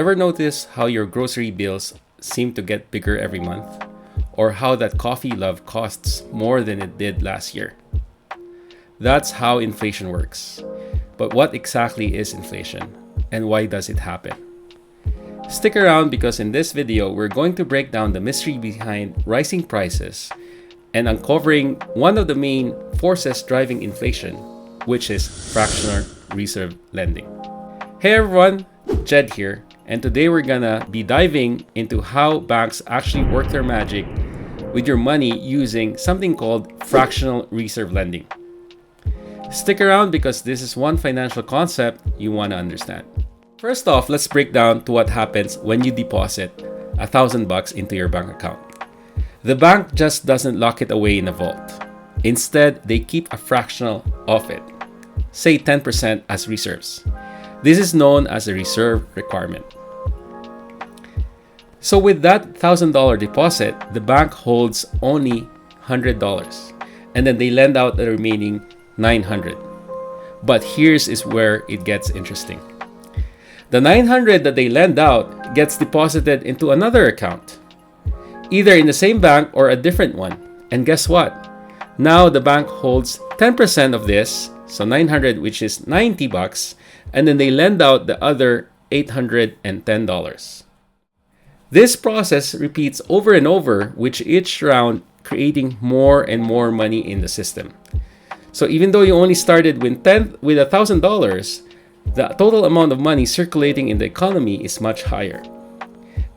Ever notice how your grocery bills seem to get bigger every month? Or how that coffee love costs more than it did last year? That's how inflation works. But what exactly is inflation, and why does it happen? Stick around because in this video, we're going to break down the mystery behind rising prices and uncovering one of the main forces driving inflation, which is fractional reserve lending. Hey everyone, Jed here, and today we're gonna be diving into how banks actually work their magic with your money using something called fractional reserve lending. Stick around because this is one financial concept you want to understand. First off, let's break down to what happens when you deposit $1,000 into your bank account. The bank just doesn't lock it away in a vault. Instead, they keep a fractional of it, say 10% as reserves. This is known as a reserve requirement. So with that $1,000 deposit, the bank holds only $100 and then they lend out the remaining $900. But here's where it gets interesting. The $900 that they lend out gets deposited into another account, either in the same bank or a different one. And guess what? Now the bank holds 10% of this, so $900, which is $90, and then they lend out the other $810. This process repeats over and over, with each round creating more and more money in the system. So even though you only started with $1,000, the total amount of money circulating in the economy is much higher.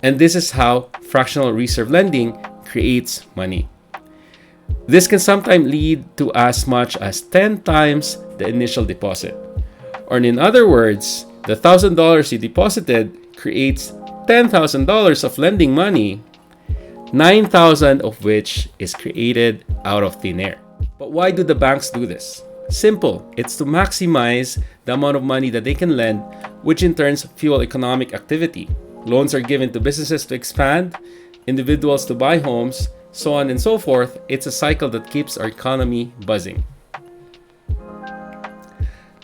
And this is how fractional reserve lending creates money. This can sometimes lead to as much as 10 times the initial deposit. Or in other words, the $1,000 you deposited creates $10,000 of lending money, $9,000 of which is created out of thin air. But why do the banks do this? Simple. It's to maximize the amount of money that they can lend, which in turn fuel economic activity. Loans are given to businesses to expand, individuals to buy homes, so on and so forth. It's a cycle that keeps our economy buzzing.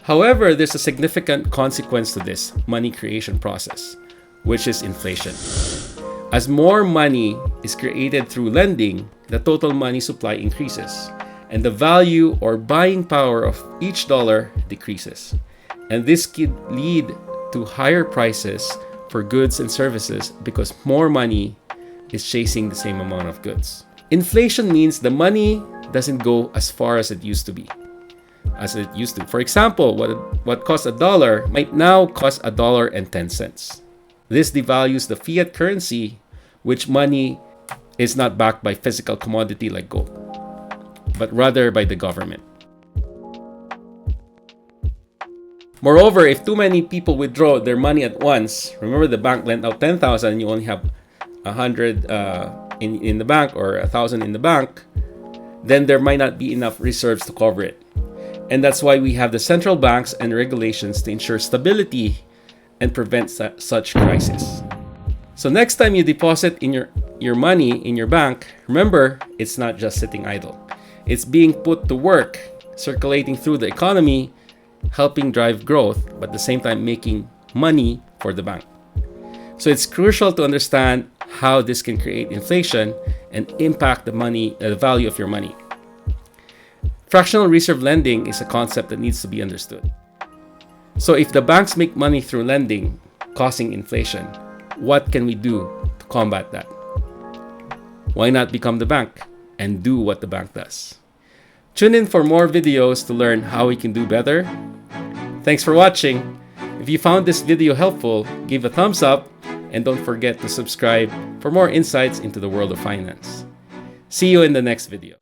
However, there's a significant consequence to this money creation process, which is inflation. As more money is created through lending, the total money supply increases, and the value or buying power of each dollar decreases. And this could lead to higher prices for goods and services because more money is chasing the same amount of goods. Inflation means the money doesn't go as far as it used to. For example, what costs $1 might now cost $1.10. This devalues the fiat currency, which money is not backed by physical commodity like gold, but rather by the government. Moreover, if too many people withdraw their money at once, remember the bank lent out $10,000 and you only have $100 in the bank or $1,000 in the bank, then there might not be enough reserves to cover it. And that's why we have the central banks and regulations to ensure stability and prevent such crisis. So next time you deposit in your money in your bank, remember, it's not just sitting idle. It's being put to work, circulating through the economy, helping drive growth, but at the same time making money for the bank. So it's crucial to understand how this can create inflation and impact the value of your money. Fractional reserve lending is a concept that needs to be understood. So if the banks make money through lending, causing inflation, what can we do to combat that? Why not become the bank and do what the bank does? Tune in for more videos to learn how we can do better. Thanks for watching. If you found this video helpful, give a thumbs up and don't forget to subscribe for more insights into the world of finance. See you in the next video.